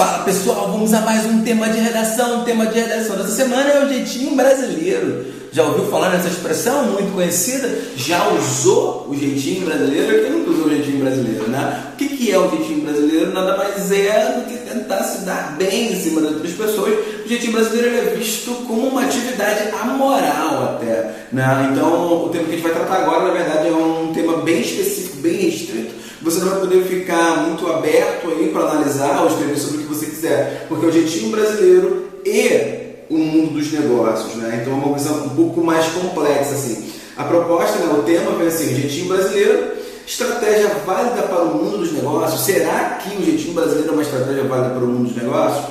Fala pessoal, vamos a mais um tema de redação. O tema de redação dessa semana é o jeitinho brasileiro. Já ouviu falar nessa expressão muito conhecida? Já usou o jeitinho brasileiro? Quem nunca usou o jeitinho brasileiro, né? O que é o jeitinho brasileiro? Nada mais é do que tentar se dar bem em cima das outras pessoas. O jeitinho brasileiro é visto como uma atividade amoral até, né? Então o tema que a gente vai tratar agora, na verdade, é um tema bem específico, bem restrito. Você não vai poder ficar muito aberto aí para analisar ou escrever sobre o que você quiser, porque é o jeitinho brasileiro e o mundo dos negócios, né? Então é uma visão um pouco mais complexa assim. A proposta, né, o tema vem assim: jeitinho brasileiro, estratégia válida para o mundo dos negócios. Será que o jeitinho brasileiro é uma estratégia válida para o mundo dos negócios?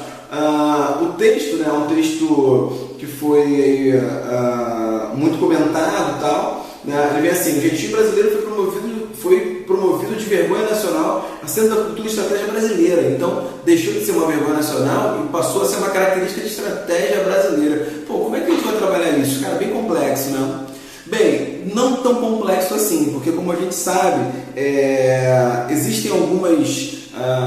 O texto, né, é um texto que foi muito comentado e tal, né? Ele vem assim: o jeitinho brasileiro foi promovido de vergonha nacional a centro da cultura e estratégia brasileira. Então, deixou de ser uma vergonha nacional e passou a ser uma característica de estratégia brasileira. Pô, como é que a gente vai trabalhar isso? Cara, bem complexo, né? Bem, não tão complexo assim, porque como a gente sabe, existem algumas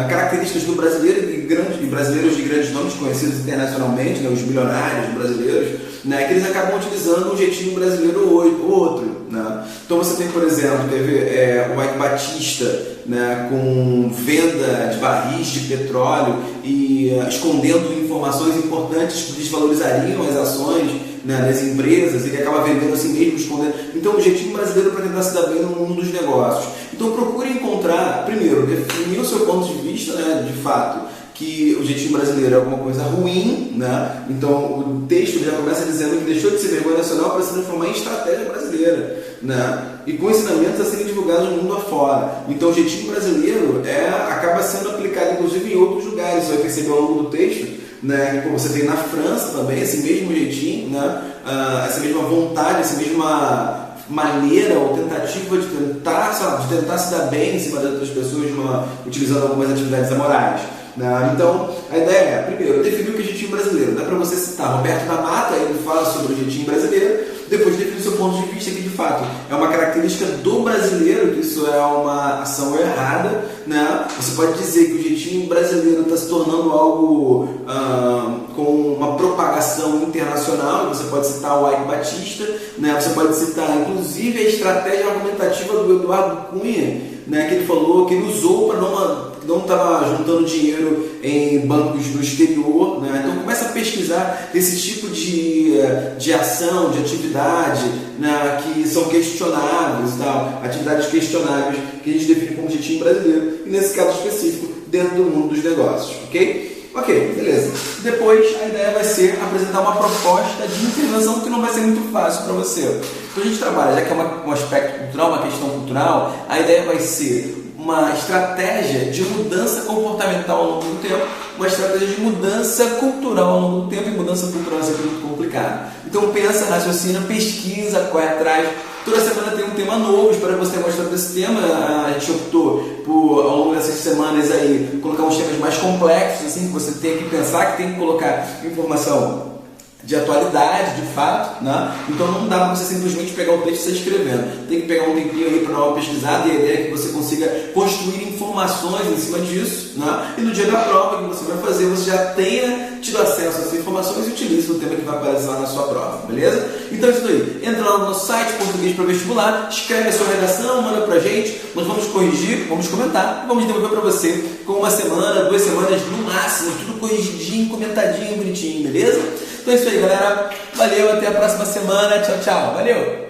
características do brasileiro e brasileiros de grandes nomes conhecidos internacionalmente, né, os milionários brasileiros, né, que eles acabam utilizando um jeitinho brasileiro ou outro, né? Então você tem, por exemplo, o Ike Batista, né, com venda de barris de petróleo e escondendo informações importantes que desvalorizariam as ações, né, das empresas, ele acaba vendendo assim mesmo, escondendo. Então o jeitinho brasileiro para tentar se dar bem no mundo dos negócios. Então procure encontrar, primeiro, definir o seu ponto de vista, né, de fato, que o jeitinho brasileiro é alguma coisa ruim, né? Então o texto já começa dizendo que deixou de ser vergonha nacional para se transformar em estratégia brasileira, né? E com ensinamentos a serem divulgados no mundo afora. Então o jeitinho brasileiro acaba sendo aplicado inclusive em outros lugares. Você vai perceber ao longo do texto, né, que você tem na França também esse mesmo jeitinho, né? Essa mesma vontade, essa mesma maneira ou tentativa de tentar se dar bem em cima das outras pessoas utilizando algumas atividades amorais. Então, a ideia é, primeiro, definir o que é jeitinho brasileiro. Dá para você citar Roberto da Mata, ele fala sobre o jeitinho brasileiro. Depois, definir o seu ponto de vista, que de fato é uma característica do brasileiro, que isso é uma ação errada, né? Você pode dizer que o jeitinho brasileiro está se tornando algo com uma propagação internacional. Você pode citar o Ike Batista, né? Você pode citar inclusive a estratégia argumentativa do Eduardo Cunha, né? Que ele falou que ele usou para não estava juntando dinheiro em bancos no exterior, né? Então começa a pesquisar esse tipo de ação, de atividade, né, que são questionáveis, tal, atividades questionáveis que a gente define como jeitinho brasileiro, e nesse caso específico, dentro do mundo dos negócios, ok? Ok, beleza. Depois a ideia vai ser apresentar uma proposta de intervenção que não vai ser muito fácil para você. Então a gente trabalha, já que é um aspecto cultural, uma questão cultural, a ideia vai ser uma estratégia de mudança comportamental ao longo do tempo, uma estratégia de mudança cultural ao longo do tempo, e mudança cultural é sempre muito complicado. Então pensa, raciocina, pesquisa, corre atrás. Toda semana tem um tema novo, espero que você tenha gostado desse tema. A gente optou por, ao longo dessas semanas aí, colocar uns temas mais complexos, assim, que você tem que pensar, que tem que colocar informação de atualidade, de fato, né? Então não dá para você simplesmente pegar o texto e sair escrevendo. Tem que pegar um tempinho aí para dar uma pesquisada, e a ideia é que você consiga construir informações em cima disso, né? E no dia da prova que você vai fazer, você já tenha tido acesso a essas informações e utilize o tema que vai aparecer lá na sua prova, beleza? Então é isso aí. Entra lá no nosso site, Português para Vestibular, escreve a sua redação, manda pra gente, nós vamos corrigir, vamos comentar e vamos devolver para você com 1 semana, 2 semanas no máximo, tudo corrigidinho, comentadinho, bonitinho, beleza? Então é isso aí, galera. Valeu, até a próxima semana. Tchau, tchau. Valeu!